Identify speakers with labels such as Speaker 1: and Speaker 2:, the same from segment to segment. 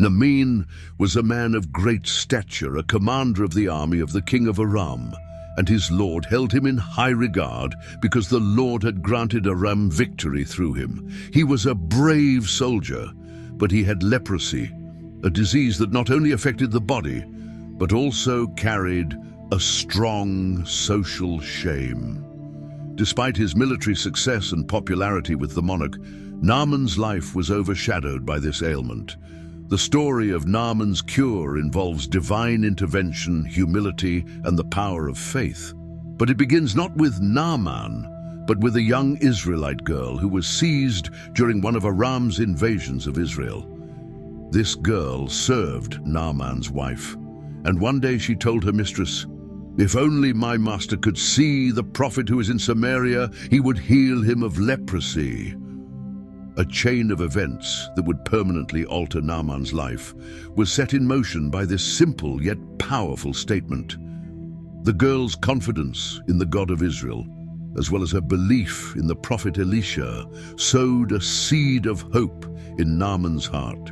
Speaker 1: Naaman was a man of great stature, a commander of the army of the king of Aram, and his lord held him in high regard because the Lord had granted Aram victory through him. He was a brave soldier, but he had leprosy, a disease that not only affected the body, but also carried a strong social shame. Despite his military success and popularity with the monarch, Naaman's life was overshadowed by this ailment. The story of Naaman's cure involves divine intervention, humility, and the power of faith. But it begins not with Naaman, but with a young Israelite girl who was seized during one of Aram's invasions of Israel. This girl served Naaman's wife, and one day she told her mistress, "If only my master could see the prophet who is in Samaria, he would heal him of leprosy." A chain of events that would permanently alter Naaman's life was set in motion by this simple yet powerful statement. The girl's confidence in the God of Israel, as well as her belief in the prophet Elisha, sowed a seed of hope in Naaman's heart.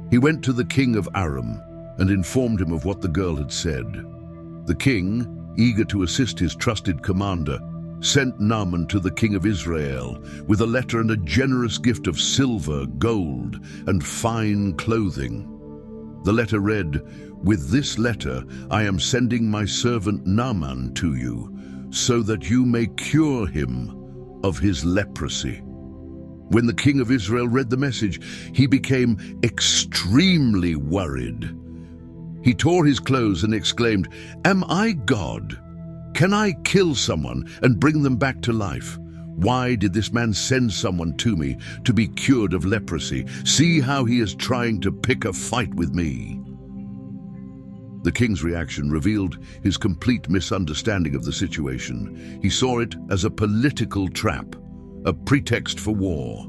Speaker 1: He went to the king of Aram and informed him of what the girl had said. The king, eager to assist his trusted commander, sent Naaman to the king of Israel with a letter and a generous gift of silver, gold, and fine clothing. The letter read, "With this letter I am sending my servant Naaman to you, so that you may cure him of his leprosy." When the king of Israel read the message, he became extremely worried. He tore his clothes and exclaimed, "Am I God? Can I kill someone and bring them back to life? Why did this man send someone to me to be cured of leprosy? See how he is trying to pick a fight with me." The king's reaction revealed his complete misunderstanding of the situation. He saw it as a political trap, a pretext for war.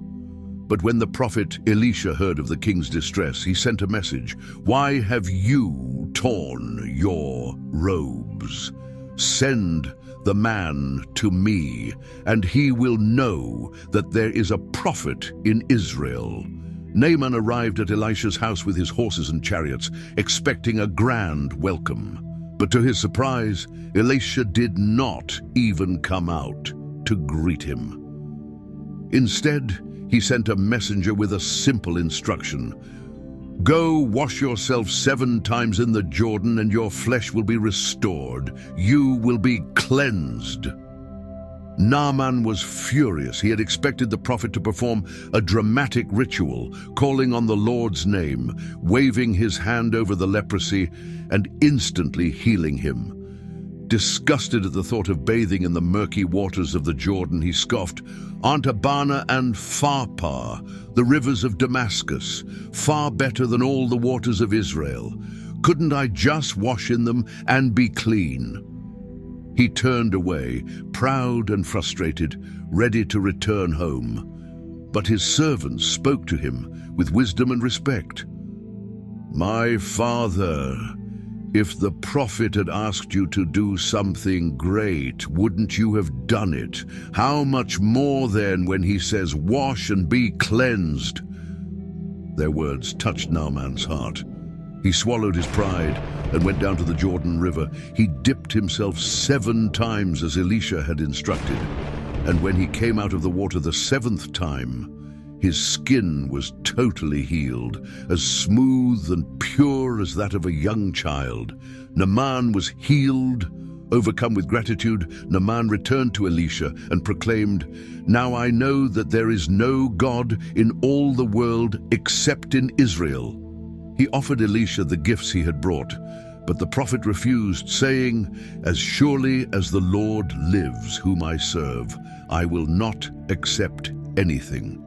Speaker 1: But when the prophet Elisha heard of the king's distress, he sent a message. "Why have you torn your robes? Send the man to me, and he will know that there is a prophet in Israel." Naaman arrived at Elisha's house with his horses and chariots, expecting a grand welcome. But to his surprise, Elisha did not even come out to greet him. Instead, he sent a messenger with a simple instruction. "Go wash yourself 7 times in the Jordan, and your flesh will be restored. You will be cleansed." Naaman was furious. He had expected the prophet to perform a dramatic ritual, calling on the Lord's name, waving his hand over the leprosy, and instantly healing him. Disgusted at the thought of bathing in the murky waters of the Jordan, he scoffed, "Aren't Abana and Pharpar, the rivers of Damascus, far better than all the waters of Israel? Couldn't I just wash in them and be clean?" He turned away, proud and frustrated, ready to return home. But his servants spoke to him with wisdom and respect. "My father, if the prophet had asked you to do something great, wouldn't you have done it? How much more then when he says, 'Wash and be cleansed'?" Their words touched Naaman's heart. He swallowed his pride and went down to the Jordan River. He dipped himself 7 times as Elisha had instructed, and when he came out of the water the 7th time, his skin was totally healed, as smooth and pure as that of a young child. Naaman was healed. Overcome with gratitude, Naaman returned to Elisha and proclaimed, "Now I know that there is no God in all the world except in Israel." He offered Elisha the gifts he had brought, but the prophet refused, saying, "As surely as the Lord lives, whom I serve, I will not accept anything."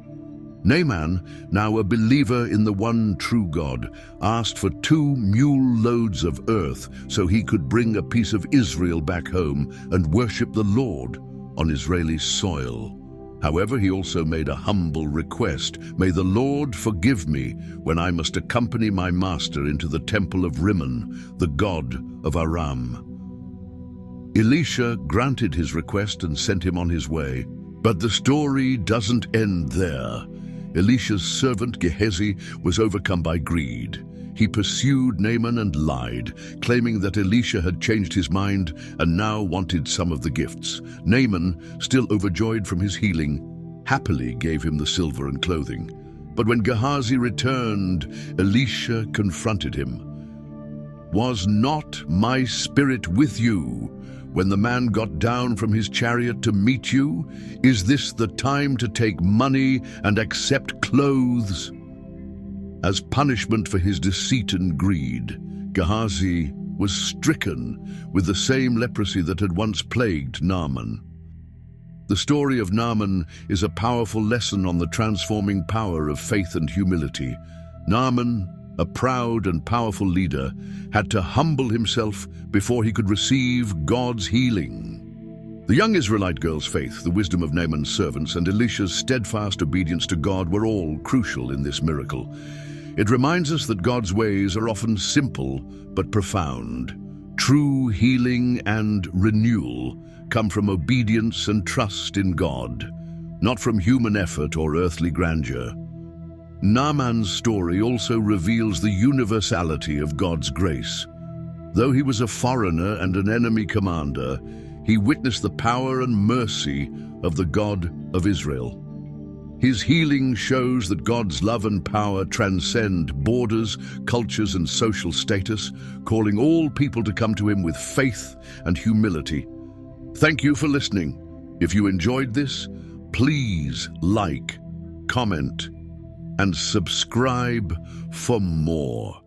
Speaker 1: Naaman, now a believer in the one true God, asked for 2 mule loads of earth so he could bring a piece of Israel back home and worship the Lord on Israeli soil. However, he also made a humble request. "May the Lord forgive me when I must accompany my master into the temple of Rimmon, the god of Aram." Elisha granted his request and sent him on his way. But the story doesn't end there. Elisha's servant Gehazi was overcome by greed. He pursued Naaman and lied, claiming that Elisha had changed his mind and now wanted some of the gifts. Naaman, still overjoyed from his healing, happily gave him the silver and clothing. But when Gehazi returned, Elisha confronted him. "Was not my spirit with you when the man got down from his chariot to meet you? Is this the time to take money and accept clothes?" As punishment for his deceit and greed, Gehazi was stricken with the same leprosy that had once plagued Naaman. The story of Naaman is a powerful lesson on the transforming power of faith and humility. Naaman, a proud and powerful leader, had to humble himself before he could receive God's healing. The young Israelite girl's faith, the wisdom of Naaman's servants, and Elisha's steadfast obedience to God were all crucial in this miracle. It reminds us that God's ways are often simple but profound. True healing and renewal come from obedience and trust in God, not from human effort or earthly grandeur. Naaman's story also reveals the universality of God's grace. Though he was a foreigner and an enemy commander, he witnessed the power and mercy of the God of Israel. His healing shows that God's love and power transcend borders, cultures, and social status, calling all people to come to him with faith and humility. Thank you for listening. If you enjoyed this, please like, comment, and subscribe for more.